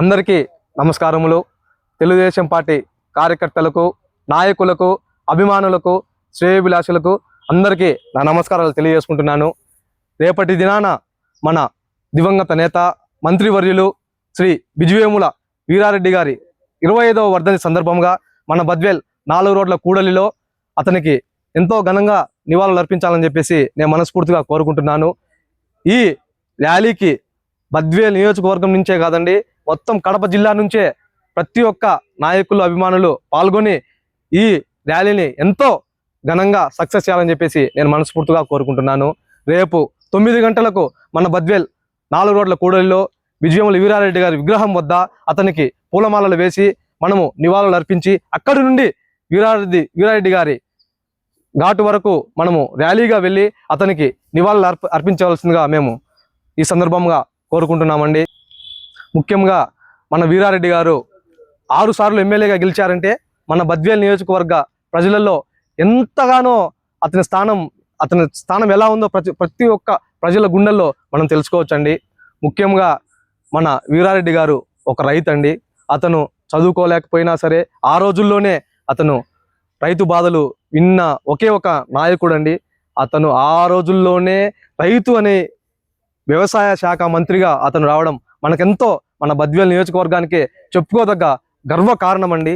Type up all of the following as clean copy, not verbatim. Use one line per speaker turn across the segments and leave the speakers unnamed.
అందరికీ నమస్కారములు. తెలుగుదేశం పార్టీ కార్యకర్తలకు, నాయకులకు, అభిమానులకు, శ్రేయోభిలాషులకు అందరికీ నా నమస్కారాలు తెలియజేసుకుంటున్నాను. రేపటి దినాన మన దివంగత నేత మంత్రివర్యులు శ్రీ విజయవేముల వీరారెడ్డి గారి 25వ వర్ధంతి సందర్భంగా మన బద్వేల్ 4 రోడ్ల కూడలిలో అతనికి ఎంతో ఘనంగా నివాళులు అర్పించాలని చెప్పేసి నేను మనస్ఫూర్తిగా కోరుకుంటున్నాను. ఈ ర్యాలీకి బద్వేల్ నియోజకవర్గం నుంచే కాదండి, మొత్తం కడప జిల్లా నుంచే ప్రతి ఒక్క నాయకులు, అభిమానులు పాల్గొని ఈ ర్యాలీని ఎంతో ఘనంగా సక్సెస్ చేయాలని చెప్పేసి నేను మనస్ఫూర్తిగా కోరుకుంటున్నాను. రేపు 9 గంటలకు మన బద్వేల్ 4 రోడ్ల కూడలిలో విజయవేముల వీరారెడ్డి గారి విగ్రహం వద్ద అతనికి పూలమాలలు వేసి మనము నివాళులు అర్పించి అక్కడి నుండి వీరారెడ్డి గారి ఘాటు వరకు మనము ర్యాలీగా వెళ్ళి అతనికి నివాళులు అర్పించవలసిందిగా మేము ఈ సందర్భంగా కోరుకుంటున్నామండి. ముఖ్యంగా మన వీరారెడ్డి గారు 6 సార్లు ఎమ్మెల్యేగా గెలిచారంటే మన బద్వేల్ నియోజకవర్గ ప్రజలలో ఎంతగానో అతని స్థానం ఎలా ఉందో ప్రతి ఒక్క ప్రజల గుండెల్లో మనం తెలుసుకోవచ్చండి. ముఖ్యంగా మన వీరారెడ్డి గారు ఒక రైతు అండి. అతను చదువుకోలేకపోయినా సరే ఆ రోజుల్లోనే అతను రైతు బాధలు విన్న ఒకే ఒక నాయకుడు అండి. అతను ఆ రోజుల్లోనే రైతు అనే వ్యవసాయ శాఖ మంత్రిగా అతను రావడం మనకెంతో, మన బద్వేల్ నియోజకవర్గానికి చెప్పుకోదగ్గ గర్వ కారణం అండి.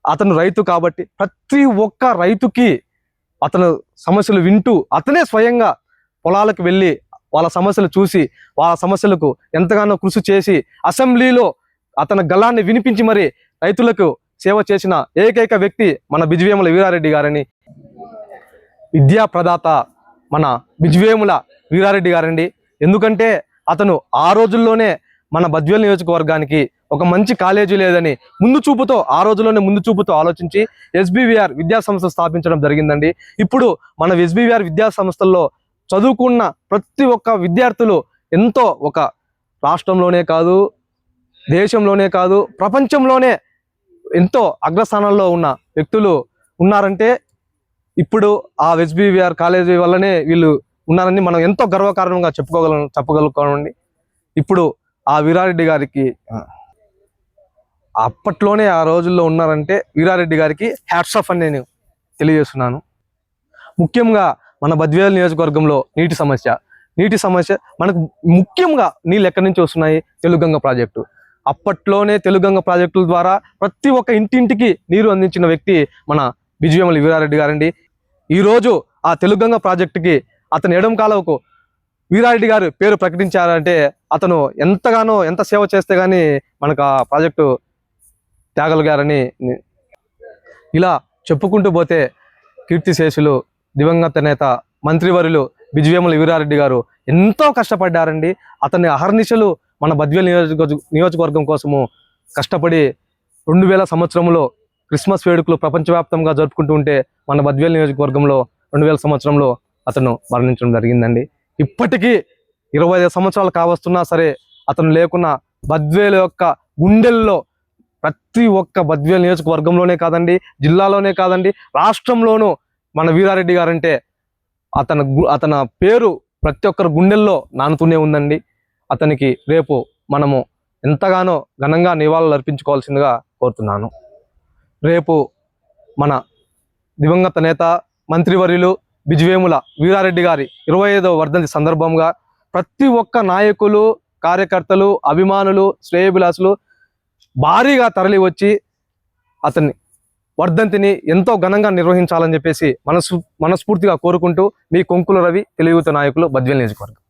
అతను రైతు కాబట్టి ప్రతి ఒక్క రైతుకి అతను సమస్యలు వింటూ అతనే స్వయంగా పొలాలకు వెళ్ళి వాళ్ళ సమస్యలు చూసి వాళ్ళ సమస్యలకు ఎంతగానో కృషి చేసి అసెంబ్లీలో అతని గళాన్ని వినిపించి మరి రైతులకు సేవ చేసిన ఏకైక వ్యక్తి మన విజయవేముల వీరారెడ్డి గారని, విద్యా ప్రదాత మన విజయవేముల వీరారెడ్డి గారండి. ఎందుకంటే అతను ఆ రోజుల్లోనే మన బద్వేల్ నియోజకవర్గానికి ఒక మంచి కాలేజీ లేదని ఆ రోజుల్లోనే ముందు చూపుతో ఆలోచించి ఎస్బీవీఆర్ విద్యా సంస్థ స్థాపించడం జరిగిందండి. ఇప్పుడు మన ఎస్బీవీఆర్ విద్యా సంస్థల్లో చదువుకున్న ప్రతి ఒక్క విద్యార్థులు ఎంతో, ఒక రాష్ట్రంలోనే కాదు, దేశంలోనే కాదు, ప్రపంచంలోనే ఎంతో అగ్రస్థానంలో ఉన్న వ్యక్తులు ఉన్నారంటే ఇప్పుడు ఆ ఎస్బీవీఆర్ కాలేజీ వల్లనే వీళ్ళు ఉన్నారని మనం ఎంతో గర్వకారణంగా చెప్పగలుగుతామండి. ఇప్పుడు ఆ వీరారెడ్డి గారికి అప్పట్లోనే ఆ రోజుల్లో ఉన్నారంటే వీరారెడ్డి గారికి హ్యాట్స్ ఆఫ్ అని నేను తెలియజేస్తున్నాను. ముఖ్యంగా మన బద్వేల్ నియోజకవర్గంలో నీటి సమస్య మనకు ముఖ్యంగా నీళ్ళు ఎక్కడి నుంచి వస్తున్నాయి? తెలుగంగ ప్రాజెక్టు. అప్పట్లోనే తెలుగంగ ప్రాజెక్టుల ద్వారా ప్రతి ఒక్క ఇంటింటికి నీరు అందించిన వ్యక్తి మన విజయవేముల వీరారెడ్డి గారండి. ఈరోజు ఆ తెలుగంగ ప్రాజెక్టుకి అతను ఎడమ కాలువకు వీరారెడ్డి గారు పేరు ప్రకటించారంటే అతను ఎంత సేవ చేస్తే కానీ మనకు ఆ ప్రాజెక్టు తేగలిగారని ఇలా చెప్పుకుంటూ పోతే కీర్తిశేషులు దివంగత నేత మంత్రివర్యులు విజయవేముల వీరారెడ్డి గారు ఎంతో కష్టపడ్డారండి. అతన్ని అహర్నిశలు మన బద్వేల్ నియోజకవర్గం కోసము కష్టపడి 2000 సంవత్సరంలో క్రిస్మస్ వేడుకలు ప్రపంచవ్యాప్తంగా జరుపుకుంటూ ఉంటే మన బద్వేల్ నియోజకవర్గంలో 2000 సంవత్సరంలో అతను మరణించడం జరిగిందండి. ఇప్పటికీ 25 సంవత్సరాలు కావస్తున్నా సరే అతను లేకున్నా బద్వేల్ యొక్క గుండెల్లో ప్రతి ఒక్క బద్వేల్ నియోజకవర్గంలోనే కాదండి, జిల్లాలోనే కాదండి, రాష్ట్రంలోనూ మన వీరారెడ్డి గారంటే అతని పేరు ప్రతి ఒక్కరి గుండెల్లో నానుతూనే ఉందండి. అతనికి రేపు మనము ఎంతగానో ఘనంగా నివాళులు అర్పించుకోవాల్సిందిగా కోరుతున్నాను. రేపు మన దివంగత నేత మంత్రివర్యులు విజయవేముల వీరారెడ్డి గారి 25వ వర్ధంతి సందర్భంగా ప్రతి ఒక్క నాయకులు, కార్యకర్తలు, అభిమానులు, శ్రేయోభిలాషులు భారీగా తరలి వచ్చి అతన్ని వర్ధంతిని ఎంతో ఘనంగా నిర్వహించాలని చెప్పేసి మనస్ఫూర్తిగా కోరుకుంటూ మీ కొంకుల రవి, తెలుగుత నాయకులు, బద్వేల్ నియోజకవర్గం.